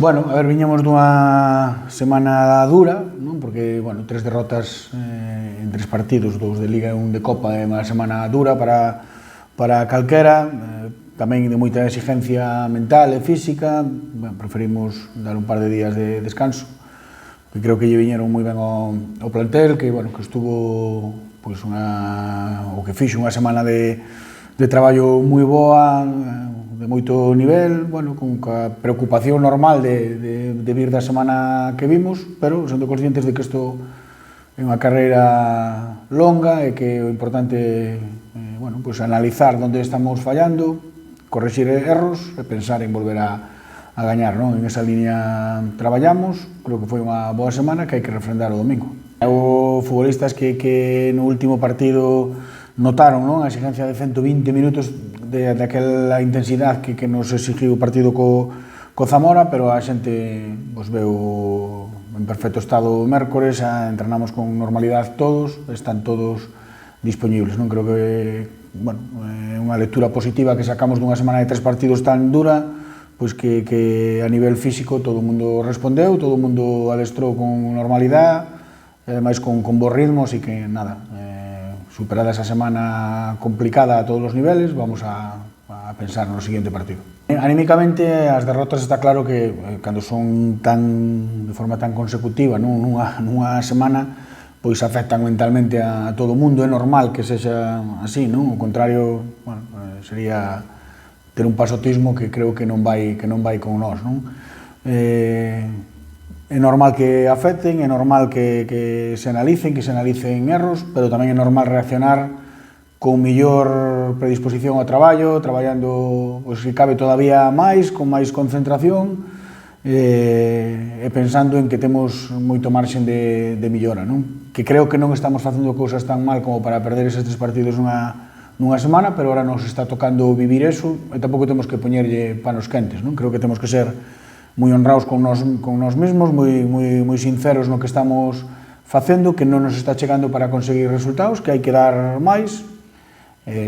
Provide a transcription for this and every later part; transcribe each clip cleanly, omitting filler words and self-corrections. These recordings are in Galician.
Bueno, a ver, viñamos dunha semana dura, non? Porque, bueno, 3 derrotas en 3 partidos, 2 de Liga e 1 de Copa, é unha semana dura para calquera, tamén de moita exigencia mental e física. Bueno, preferimos dar un par de días de descanso, que creo que lle viñeron moi ben ao plantel, que, bueno, que estuvo, pois, o que fixo unha semana de traballo moi boa, de moito nivel, bueno, con a preocupación normal de vir da semana que vimos, pero sendo conscientes de que isto é unha carreira longa e que o importante é, bueno, pues analizar onde estamos fallando, corrixir erros e pensar en volver a gañar, non? En esa línea traballamos, creo que foi unha boa semana que hai que refrendar o domingo. Houbo futbolistas que no último partido notaron, non, a exigencia de 120 minutos daquela intensidade que nos exigiu o partido co Zamora, pero a xente pues, veu en perfecto estado o mércores, entrenamos con normalidade todos, están todos dispoñibles, non? Creo que, bueno, é unha lectura positiva que sacamos dunha semana de 3 partidos tan dura, pois que a nivel físico todo o mundo respondeu, todo o mundo adestrou con normalidade, e ademais con bons ritmos, e que nada, superada esa semana complicada a todos os niveles, vamos a pensar no seguinte partido. Anímicamente, as derrotas está claro que cando son de forma tan consecutiva nunha semana, pois afectan mentalmente a todo o mundo, é normal que sexa así, non? O contrario, bueno, sería ter un pasotismo que creo que non vai con nós, non? É normal que afecten, é normal que se analicen erros, pero tamén é normal reaccionar con mellor predisposición ao traballo, traballando, pois, que cabe todavía máis, con máis concentración, e pensando en que temos moito marxen de millora, non? Que creo que non estamos facendo cousas tan mal como para perder eses 3 partidos nunha semana, pero ahora nos está tocando vivir eso, e tampouco temos que poñerlle panos quentes, non? Creo que temos que ser moi honrados con nós mesmos, moi sinceros no que estamos facendo, que non nos está chegando para conseguir resultados, que hai que dar máis,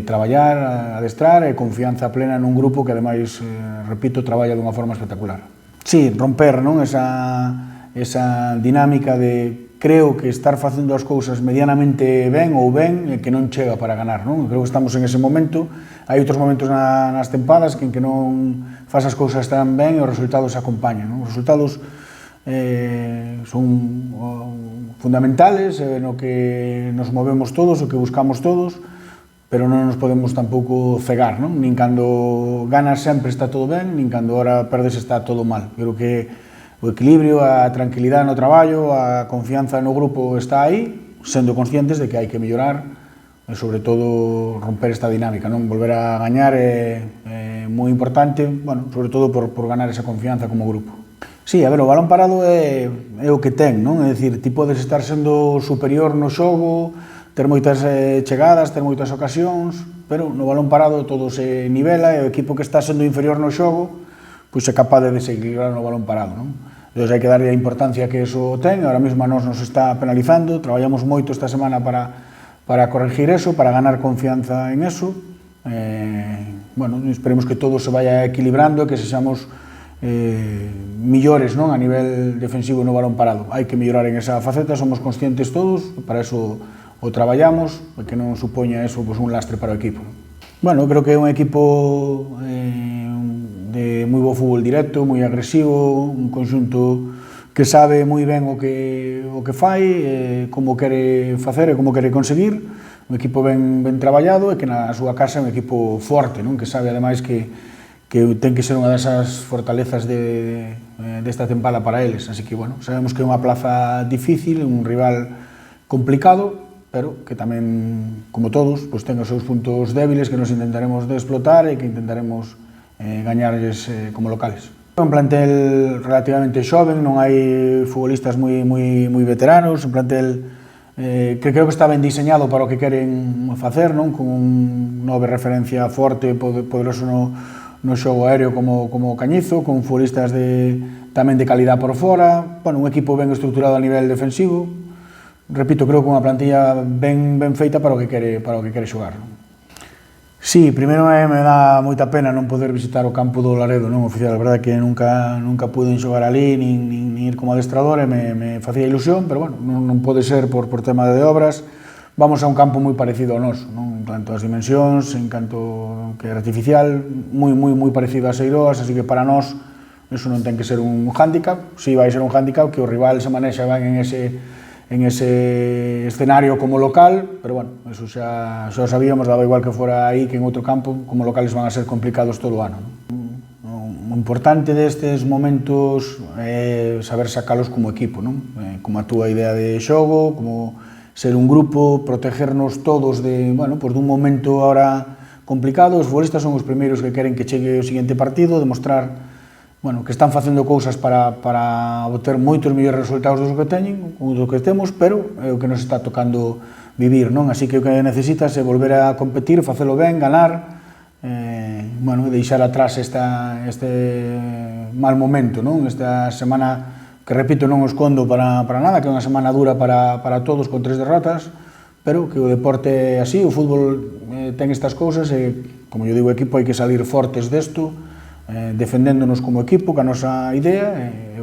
traballar, adestrar e confianza plena nun grupo que, ademais, repito, traballa dunha forma espectacular. Sí, romper, non? Esa dinámica de creo que estar facendo as cousas medianamente ben ou ben e que non chega para ganar, non? Creo que estamos en ese momento. Hai outros momentos nas tempadas en que non faz as cousas tan ben e os resultados se acompañan, non? Os resultados son fundamentales no que nos movemos todos, o que buscamos todos, pero non nos podemos tampouco cegar, non? Nin cando ganas sempre está todo ben, nin cando ahora perdes está todo mal. Creo que o equilibrio, a tranquilidade no traballo, a confianza no grupo está aí, sendo conscientes de que hai que mellorar e, sobre todo, romper esta dinámica, non? Volver a gañar é moi importante, bueno, sobre todo por ganar esa confianza como grupo. Sí, a ver, o balón parado é o que ten, non? É dicir, ti podes estar sendo superior no xogo, ter moitas chegadas, ter moitas ocasións, pero no balón parado todo se nivela e o equipo que está sendo inferior no xogo pois é capaz de desequilibrar no balón parado, non? Entón, hai que darlle a importancia que eso ten, ahora mesmo a nos está penalizando, traballamos moito esta semana para corregir eso, para ganar confianza en eso. Bueno, esperemos que todo se vaya equilibrando e que sexamos millores, non? A nivel defensivo no balón parado. Hai que mellorar en esa faceta, somos conscientes todos, para eso o traballamos, e que non supoña eso pois, un lastre para o equipo. Bueno, creo que é un equipo de moi bo fútbol directo, moi agresivo, un conxunto que sabe moi ben o que fai, como quere facer e como quere conseguir, un equipo ben traballado e que na súa casa é un equipo forte, non? Que sabe ademais que ten que ser unha desas fortalezas desta tempada para eles, así que, bueno, sabemos que é unha plaza difícil, un rival complicado, pero que tamén, como todos, pues ten os seus puntos débiles que nos intentaremos de explotar e que intentaremos gañarles como locales. É un plantel relativamente xoven, non hai futbolistas moi veteranos, un plantel que creo que está ben diseñado para o que queren facer, non? Con un 9 referencia forte e poderoso no xogo aéreo como Cañizo, con futbolistas tamén de calidad por fora, bueno, un equipo ben estruturado a nivel defensivo. Repito, creo que unha plantilla ben feita para o que quere xogar, non? Sí, primeiro me dá moita pena non poder visitar o campo do Laredo, non oficial, a verdade que nunca pude xogar ali, nin ir como adestrador, e me facía ilusión, pero bueno, non pode ser por tema de obras. Vamos a un campo moi parecido ao noso, non? En canto ás dimensións, en canto que é artificial, moi parecido ás Eiroas, así que para nós eso non ten que ser un hándicap. Si vai ser un hándicap que o rival se manexa ben en ese escenario como local, pero bueno, eso xa sabíamos, daba igual que fora aí que en outro campo, como locales van a ser complicados todo o ano. O importante destes momentos é saber sacalos como equipo, non? Como a túa idea de xogo, como ser un grupo, protegernos todos de, bueno, pues dun momento ahora complicado. Os futbolistas son os primeiros que queren que chegue o seguinte partido, demostrar, bueno, que están facendo cousas para obter moitos mellores resultados dos que teñen, do que temos, pero é o que nos está tocando vivir, non? Así que o que necesitas é volver a competir, facelo ben, ganar, bueno, deixar atrás este mal momento, non? Esta semana que, repito, non o escondo para nada, que é unha semana dura para todos con 3 derrotas, pero que o deporte é así, o fútbol ten estas cousas e, como eu digo, o equipo hai que salir fortes desto, defendéndonos como equipo, ca nosa idea,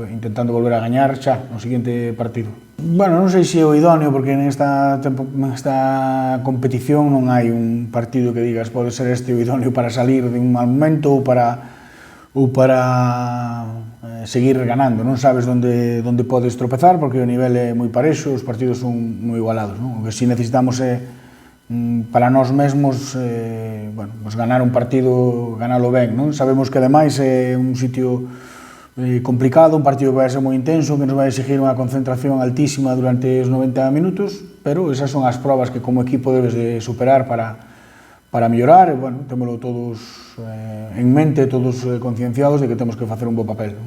intentando volver a gañar xa no seguinte partido. Bueno, non sei se é o idóneo, porque nesta competición non hai un partido que digas pode ser este o idóneo para salir de un mal momento ou para seguir ganando. Non sabes onde podes tropezar, porque o nivel é moi parexo, os partidos son moi igualados, non? O que si necesitamos é para nós mesmos, bueno, pues ganar un partido, ganalo ben, non? Sabemos que ademais é un sitio complicado, un partido que vai ser moi intenso, que nos vai exigir unha concentración altísima durante os 90 minutos, pero esas son as probas que como equipo debes de superar para mellorar, e, bueno, témolo todos en mente, todos concienciados de que temos que facer un bo papel.